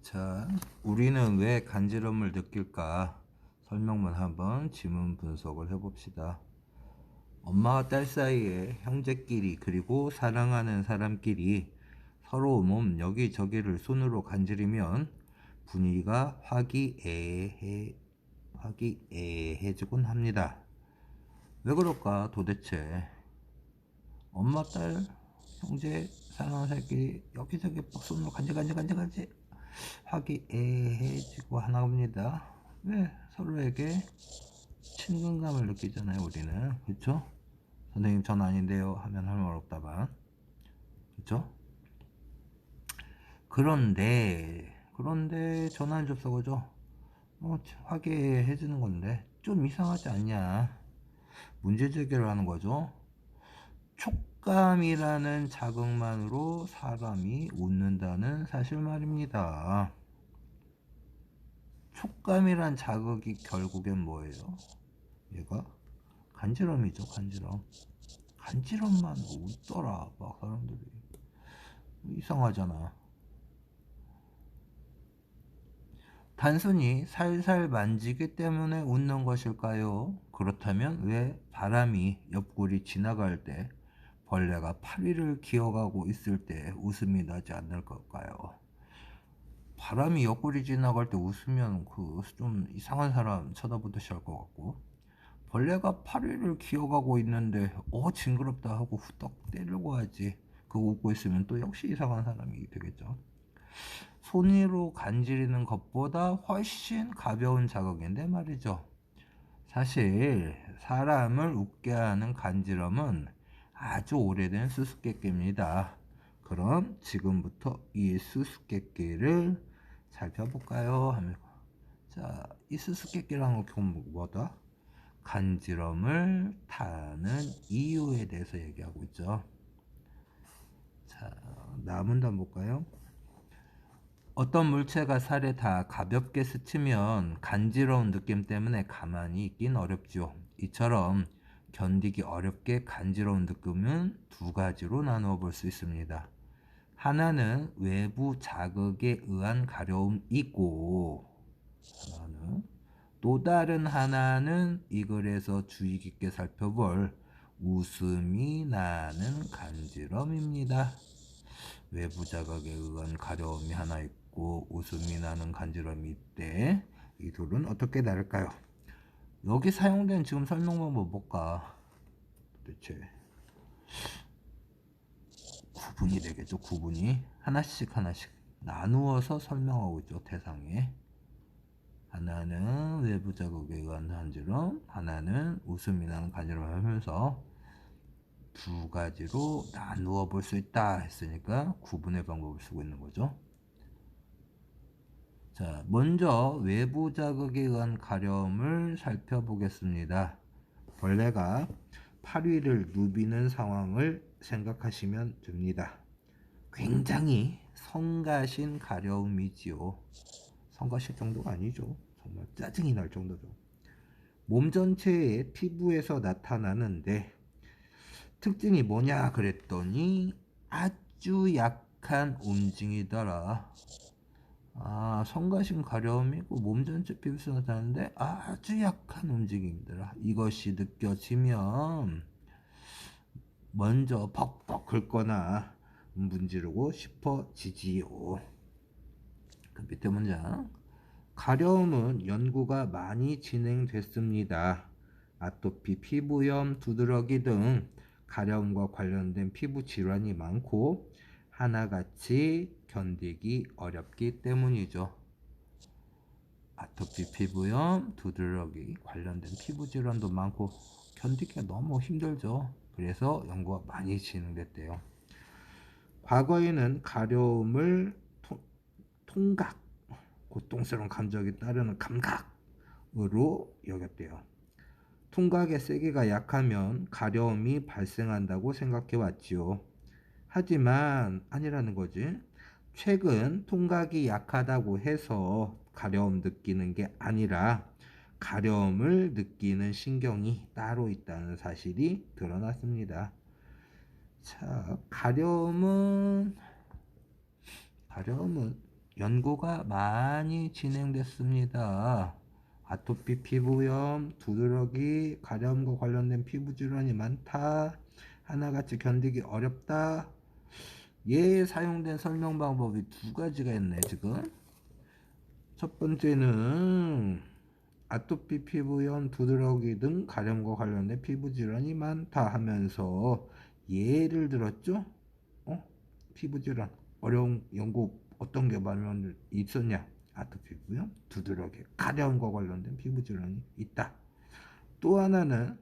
자, 우리는 왜 간지럼을 느낄까? 설명만 한번 지문 분석을 해봅시다. 엄마와 딸 사이에 형제끼리 그리고 사랑하는 사람끼리 서로 몸 여기저기를 손으로 간지리면 분위기가 화기애애해지곤 합니다. 왜 그럴까 도대체? 엄마, 딸, 형제, 사랑하는 사람끼리 여기저기 손으로 간지 화기애애해지고 하나 봅니다. 왜 서로에게 친근감을 느끼잖아요, 우리는. 그쵸? 선생님 전 아닌데요 하면 할 말 없다만. 그쵸? 그런데 전화 안 줬어, 그죠? 화기애애해지는 건데 좀 이상하지 않냐? 문제 제기를 하는 거죠. 촉감이라는 자극만으로 사람이 웃는다는 사실 말입니다. 촉감이란 자극이 결국엔 뭐예요? 얘가 간지럼이죠. 간지럼만 웃더라 막 사람들이. 이상하잖아. 단순히 살살 만지기 때문에 웃는 것일까요? 그렇다면 왜 바람이 옆구리 지나갈 때 벌레가 파리를 기어가고 있을 때 웃음이 나지 않을 걸까요? 바람이 옆구리 지나갈 때 웃으면 그 좀 이상한 사람 쳐다보듯이 할 것 같고, 벌레가 파리를 기어가고 있는데 징그럽다 하고 후딱 때리려고 하지. 그거 웃고 있으면 또 역시 이상한 사람이 되겠죠. 손으로 간지리는 것보다 훨씬 가벼운 자극인데 말이죠. 사실 사람을 웃게 하는 간지럼은 아주 오래된 수수께끼입니다. 그럼 지금부터 이 수수께끼를 살펴볼까요? 자, 이 수수께끼라는 건 뭐다? 간지럼을 타는 이유에 대해서 얘기하고 있죠. 자, 남은 단 볼까요? 어떤 물체가 살에 다 가볍게 스치면 간지러운 느낌 때문에 가만히 있긴 어렵죠. 이처럼 견디기 어렵게 간지러운 느낌은 두 가지로 나누어 볼 수 있습니다. 하나는 외부 자극에 의한 가려움이고, 또 다른 하나는 이 글에서 주의 깊게 살펴볼 웃음이 나는 간지럼입니다. 외부 자극에 의한 가려움이 하나 있고 웃음이 나는 간지럼이 있대. 이 둘은 어떻게 다를까요? 여기 사용된 지금 설명 방법 뭘까? 도대체 구분이 되겠죠. 구분이 하나씩 나누어서 설명하고 있죠. 대상에 하나는 외부 자극에 의한 간지럼, 하나는 웃음이 나는 간지럼 하면서 두 가지로 나누어 볼 수 있다 했으니까 구분의 방법을 쓰고 있는 거죠. 자, 먼저 외부 자극에 의한 가려움을 살펴보겠습니다. 벌레가 파리를 누비는 상황을 생각하시면 됩니다. 굉장히 성가신 가려움이지요. 성가실 정도가 아니죠. 정말 짜증이 날 정도죠. 몸 전체의 피부에서 나타나는데 특징이 뭐냐 그랬더니 아주 약한 움직이더라. 성가신 가려움이고 몸 전체 피부에서 나타나는데 아주 약한 움직임이더라. 이것이 느껴지면 먼저 벅벅 긁거나 문지르고 싶어지지요. 그 밑에 문장. 가려움은 연구가 많이 진행됐습니다. 아토피, 피부염, 두드러기 등 가려움과 관련된 피부 질환이 많고 하나같이 견디기 어렵기 때문이죠. 아토피, 피부염, 두드러기 관련된 피부 질환도 많고 견디기가 너무 힘들죠. 그래서 연구가 많이 진행됐대요. 과거에는 가려움을 통각, 고통스러운 감정이 따르는 감각으로 여겼대요. 통각의 세기가 약하면 가려움이 발생한다고 생각해 왔지요. 하지만 아니라는 거지. 최근 통각이 약하다고 해서 가려움 느끼는 게 아니라 가려움을 느끼는 신경이 따로 있다는 사실이 드러났습니다. 자, 가려움은 연구가 많이 진행됐습니다. 아토피 피부염, 두드러기, 가려움과 관련된 피부 질환이 많다. 하나같이 견디기 어렵다. 얘에 사용된 설명 방법이 두 가지가 있네 지금. 첫 번째는 아토피 피부염, 두드러기 등 가려움과 관련된 피부 질환이 많다 하면서 예를 들었죠. 피부 질환 어려운 연구 어떤 게 많이 있었냐. 아토피 피부염, 두드러기, 가려움과 관련된 피부 질환이 있다. 또 하나는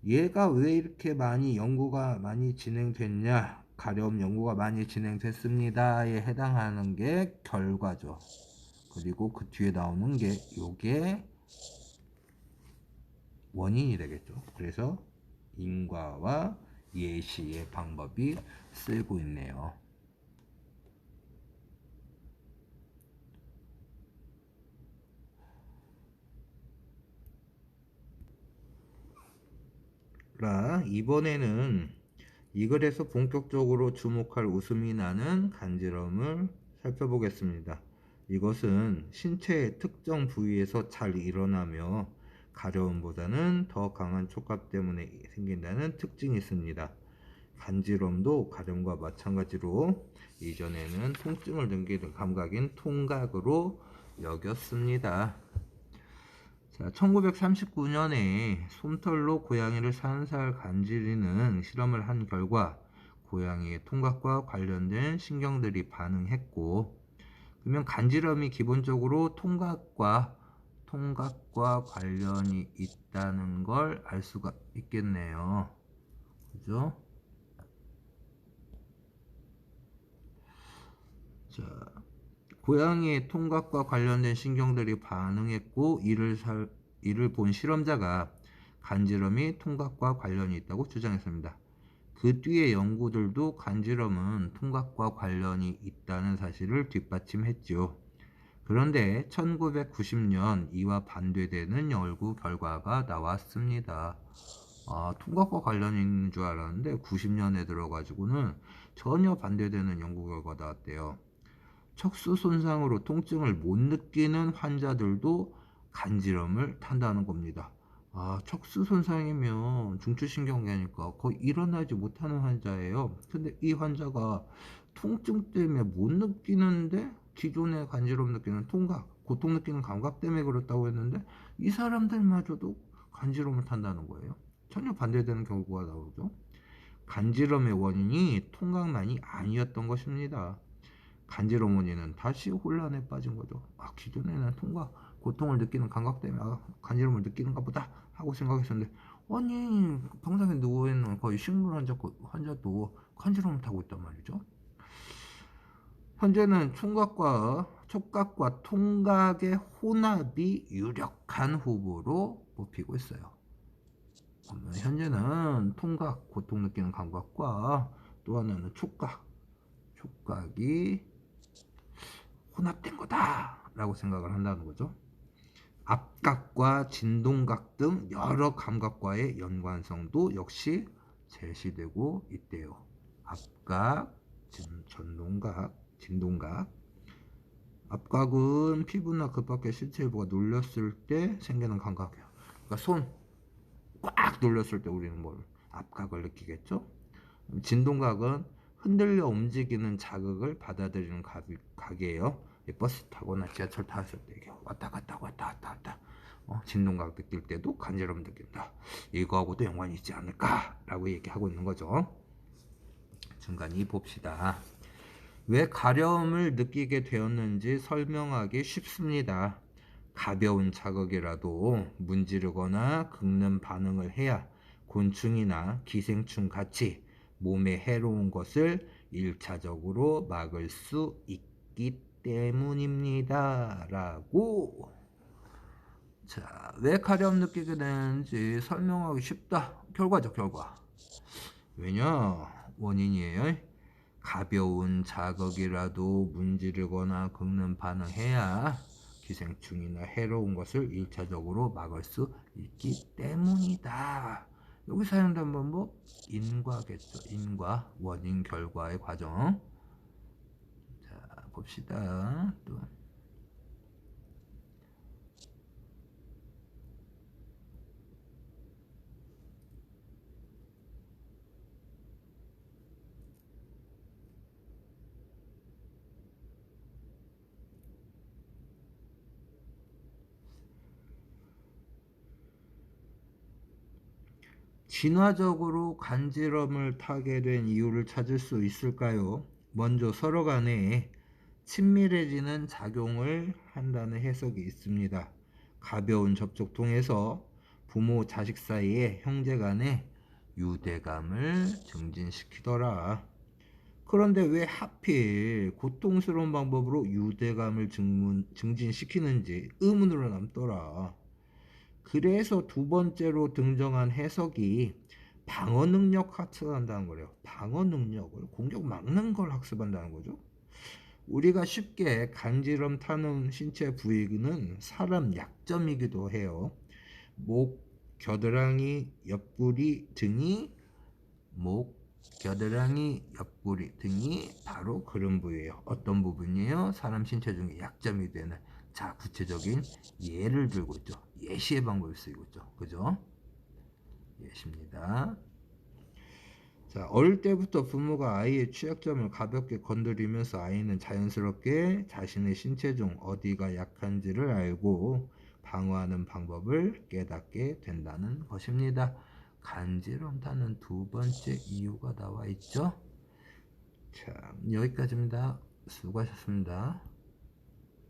얘가 왜 이렇게 많이 연구가 많이 진행됐냐. 가려움 연구가 많이 진행됐습니다에 해당하는 게 결과죠. 그리고 그 뒤에 나오는 게 요게 원인이 되겠죠. 그래서 인과와 예시의 방법이 쓰이고 있네요. 이번에는 이 글에서 본격적으로 주목할 웃음이 나는 간지럼을 살펴보겠습니다. 이것은 신체의 특정 부위에서 잘 일어나며 가려움보다는 더 강한 촉감 때문에 생긴다는 특징이 있습니다. 간지럼도 가려움과 마찬가지로 이전에는 통증을 느끼는 감각인 통각으로 여겼습니다. 자, 1939년에 솜털로 고양이를 살살 간지리는 실험을 한 결과 고양이의 통각과 관련된 신경들이 반응했고, 그러면 간지럼이 기본적으로 통각과 관련이 있다는 걸 알 수가 있겠네요. 그죠? 자, 고양이의 통각과 관련된 신경들이 반응했고 이를 본 실험자가 간지럼이 통각과 관련이 있다고 주장했습니다. 그 뒤의 연구들도 간지럼은 통각과 관련이 있다는 사실을 뒷받침했죠. 그런데 1990년 이와 반대되는 연구 결과가 나왔습니다. 통각과 관련이 있는 줄 알았는데 90년에 들어가지고는 전혀 반대되는 연구 결과가 나왔대요. 척수 손상으로 통증을 못 느끼는 환자들도 간지럼을 탄다는 겁니다. 척수 손상이면 중추신경계니까 거의 일어나지 못하는 환자예요. 근데 이 환자가 통증 때문에 못 느끼는데 기존에 간지럼 느끼는 통각, 고통 느끼는 감각 때문에 그렇다고 했는데 이 사람들마저도 간지럼을 탄다는 거예요. 전혀 반대되는 결과가 나오죠. 간지럼의 원인이 통각만이 아니었던 것입니다. 간지럼 원인은 다시 혼란에 빠진 거죠. 기존에는 고통을 느끼는 감각 때문에 간지럼을 느끼는가 보다 하고 생각했었는데, 아니 병상에 누워있는 거의 식물 환자도 간지럼을 타고 있단 말이죠. 현재는 촉각과 통각의 혼합이 유력한 후보로 뽑히고 있어요. 현재는 통각, 고통 느끼는 감각과 또 하나는 촉각이 혼합된 거다 라고 생각을 한다는 거죠. 압각과 진동각 등 여러 감각과의 연관성도 역시 제시되고 있대요. 압각, 진동각. 압각은 피부나 그 밖의 신체 일부가 눌렸을 때 생기는 감각이에요. 그러니까 손 꽉 눌렸을 때 우리는 압각을 느끼겠죠. 진동각은 흔들려 움직이는 자극을 받아들이는 각이에요. 버스 타거나 지하철 탔을 때 왔다 갔다 진동각 느낄 때도 간지럼 느낀다. 이거하고도 연관이 있지 않을까 라고 얘기하고 있는 거죠. 중간이 봅시다. 왜 가려움을 느끼게 되었는지 설명하기 쉽습니다. 가벼운 자극이라도 문지르거나 긁는 반응을 해야 곤충이나 기생충 같이 몸에 해로운 것을 1차적으로 막을 수 있기 때문입니다. 라고. 자, 왜 가려움 느끼게 되는지 설명하기 쉽다. 결과죠, 결과. 왜냐? 원인이에요. 가벼운 자극이라도 문지르거나 긁는 반응해야 기생충이나 해로운 것을 1차적으로 막을 수 있기 때문이다. 여기 사용된 방법 인과겠죠. 인과, 원인, 결과의 과정. 자, 봅시다. 또 진화적으로 간지럼을 타게 된 이유를 찾을 수 있을까요? 먼저 서로 간에 친밀해지는 작용을 한다는 해석이 있습니다. 가벼운 접촉 통해서 부모 자식 사이에 형제 간의 유대감을 증진시키더라. 그런데 왜 하필 고통스러운 방법으로 유대감을 증진시키는지 의문으로 남더라. 그래서 두 번째로 등장한 해석이 방어 능력 학습한다는 거래요. 방어 능력을 공격 막는 걸 학습한다는 거죠. 우리가 쉽게 간지럼 타는 신체 부위는 사람 약점이기도 해요. 목, 겨드랑이, 옆구리 등이 목, 겨드랑이, 옆구리 등이 바로 그런 부위예요. 어떤 부분이에요? 사람 신체 중에 약점이 되는. 자, 구체적인 예를 들고 있죠. 예시의 방법이 쓰이고 있죠. 그죠? 예시입니다. 자, 어릴 때부터 부모가 아이의 취약점을 가볍게 건드리면서 아이는 자연스럽게 자신의 신체 중 어디가 약한지를 알고 방어하는 방법을 깨닫게 된다는 것입니다. 간지럼 타는 두 번째 이유가 나와 있죠. 자, 여기까지입니다. 수고하셨습니다.